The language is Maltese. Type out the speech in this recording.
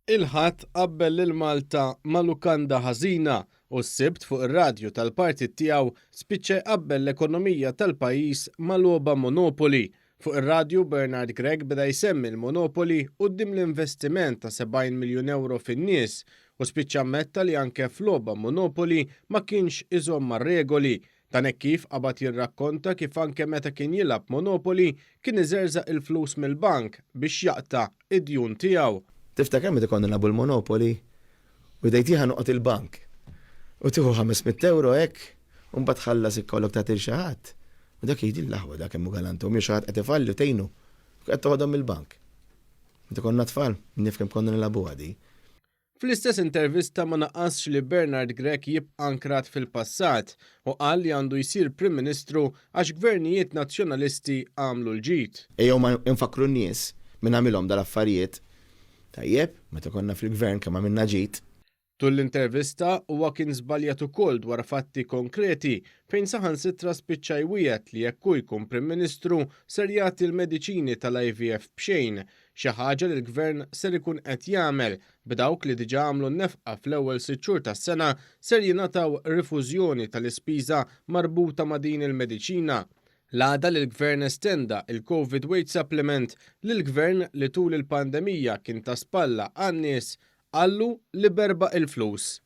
Il-ħadd qabbel lil Malta ma' lukanda ħażina u s-sibt fuq ir-radju tal-partit tiegħu spiċċa jqabbel l-ekonomija tal-pajjiż ma' logħba Monopoli. Fuq ir-radju Bernard Gregg beda jsemmi l-Monopoli quddiem l-investiment ta' 70 miljun euro fin-nies u spiċċa ammetta li anke f'logħba Monopoli ma kienx iżomm mar-regoli. Dan hekk kif qabad jirrakkonta kif anke meta kien jilgħab Monopoli kien iżerżaq il-flus mill-bank biex jaqta' id-djun tiegħu. Tiftakar meta konna nabu l-Monopoli u dejtiħa noqgħod il-bank. U tieħu 500 euro hekk u mbagħad tħallas ikollok tagħtil xi ħadd. U dak jgħid l-aħwa dak hemm galantom jew xi ħadd qed ifalli tgħinu qed toħodhom mill-bank. Meta konna tfal, nifhem konna nilagħbuha di. Fl-istess intervista ma naqqasx li Bernard Gregg jibqa' ankrat fil-passat u qal li għandu jsir Prim Ministru għax gvernijiet nazzjonalisti għamlu l-ġid. Ejjew ma infakru n-nies minn għamilhom dal-affarijiet. Tajjeb, meta konna fil-gvern kemm għamilna ġid. Tul l-intervista huwa kien żbaljat ukoll dwar fatti konkreti fejn saħansitra spiċċa jwiegħed li jekk hu jkun Prim Ministru ser jagħti l-mediċini tal-IVF b'xejn, xi ħaġa li l-gvern ser ikun qed jagħmel b'dawk li diġà għamlu n-nefqa fl-ewwel 6 xhur tas-sena ser jingħataw rifużjoni tal-ispiża marbuta ma' din il-mediċina. L-għada li l-gvern estenda il-Covid Weight Supplement li l-gvern li tul il-pandemija kien ta' spalla għan-nies qallu li berba il-flus.